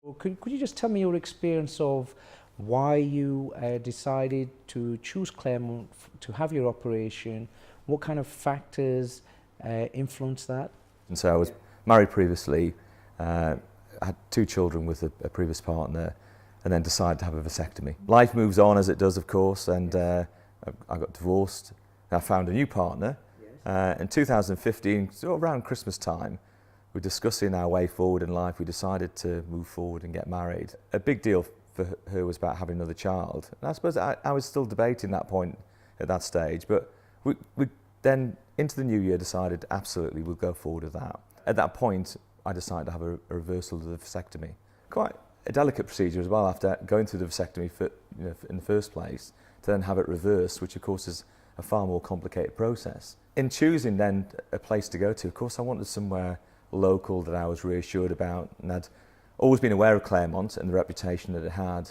Well, could you just tell me your experience of why you decided to choose Claremont to have your operation? What kind of factors influenced that? And so I was married previously, I had 2 children with a previous partner, and then decided to have a vasectomy. Life moves on as it does, of course, and I got divorced. I found a new partner. In 2015, so around Christmas time, we're discussing our way forward in life. We decided to move forward and get married. A big deal for her was about having another child. And I suppose I was still debating that point at that stage, but we then into the new year decided absolutely we'll go forward with that. At that point, I decided to have a reversal of the vasectomy. Quite a delicate procedure as well after going through the vasectomy in the first place, to then have it reversed, which of course is a far more complicated process. In choosing then a place to go to, of course I wanted somewhere local that I was reassured about, and I'd always been aware of Claremont and the reputation that it had.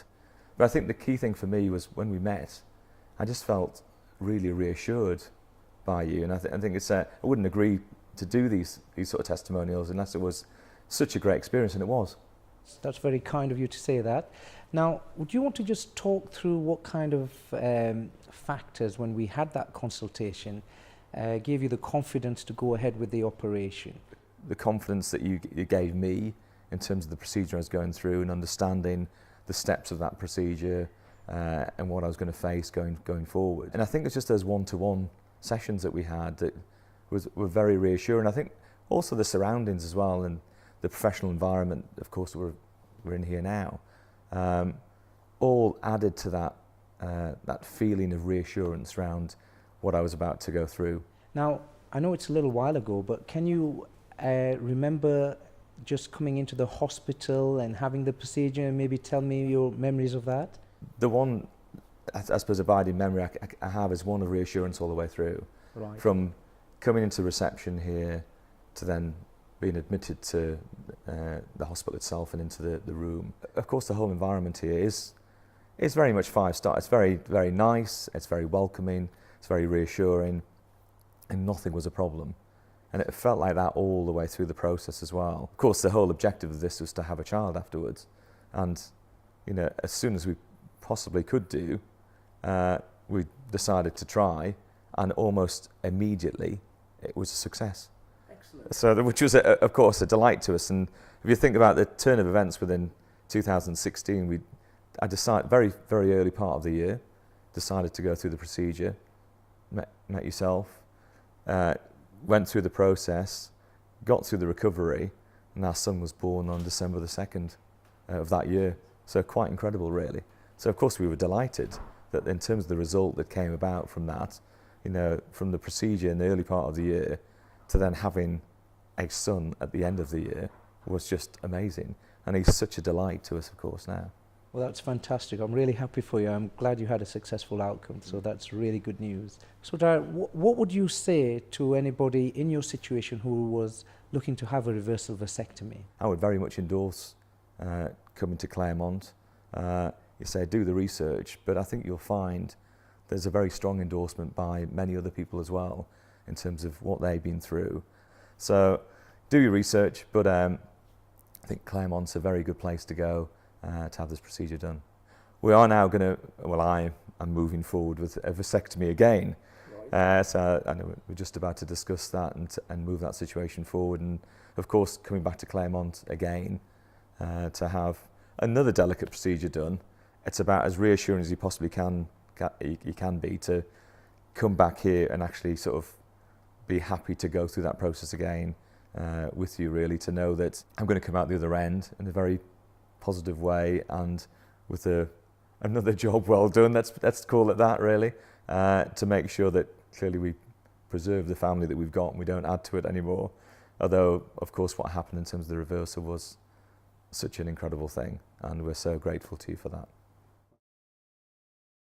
But I think the key thing for me was when we met, I just felt really reassured by you, and I think it's I wouldn't agree to do these sort of testimonials unless it was such a great experience, and it was. That's very kind of you to say that. Now, would you want to just talk through what kind of factors, when we had that consultation, gave you the confidence to go ahead with the operation? The confidence that you gave me in terms of the procedure I was going through and understanding the steps of that procedure and what I was going to face going forward. And I think it's just those one-to-one sessions that we had that were very reassuring. I think also the surroundings as well, and the professional environment, of course, we're in here now, all added to that feeling of reassurance around what I was about to go through. Now, I know it's a little while ago, but can you remember just coming into the hospital and having the procedure, and maybe tell me your memories of that? The one, I suppose, abiding memory I have is one of reassurance all the way through. Right. From coming into reception here to then being admitted to the hospital itself and into the room. Of course, the whole environment here is very much 5-star. It's very, very nice, it's very welcoming, it's very reassuring, and nothing was a problem. And it felt like that all the way through the process as well. Of course, the whole objective of this was to have a child afterwards. And, you know, as soon as we possibly could do, we decided to try, and almost immediately it was a success. Excellent. So, which was, of course, a delight to us. And if you think about the turn of events within 2016, I decided very, very early part of the year, decided to go through the procedure, met yourself, went through the process, got through the recovery, and our son was born on December the 2nd of that year. So quite incredible, really. So of course we were delighted that in terms of the result that came about from that, you know, from the procedure in the early part of the year to then having a son at the end of the year was just amazing. And he's such a delight to us, of course, now. Well, that's fantastic. I'm really happy for you. I'm glad you had a successful outcome. So that's really good news. So Darren, what would you say to anybody in your situation who was looking to have a reversal vasectomy? I would very much endorse coming to Claremont. You say do the research, but I think you'll find there's a very strong endorsement by many other people as well in terms of what they've been through. So do your research, but I think Claremont's a very good place to go to have this procedure done. We are now going to, well, I am moving forward with a vasectomy again. Right. So I know we're just about to discuss that and move that situation forward. And of course, coming back to Claremont again to have another delicate procedure done. It's about as reassuring as you possibly can be to come back here and actually sort of be happy to go through that process again with you, really, to know that I'm going to come out the other end in a very positive way and with another job well done, let's call it that, really, to make sure that clearly we preserve the family that we've got and we don't add to it anymore. Although, of course, what happened in terms of the reversal was such an incredible thing, and we're so grateful to you for that.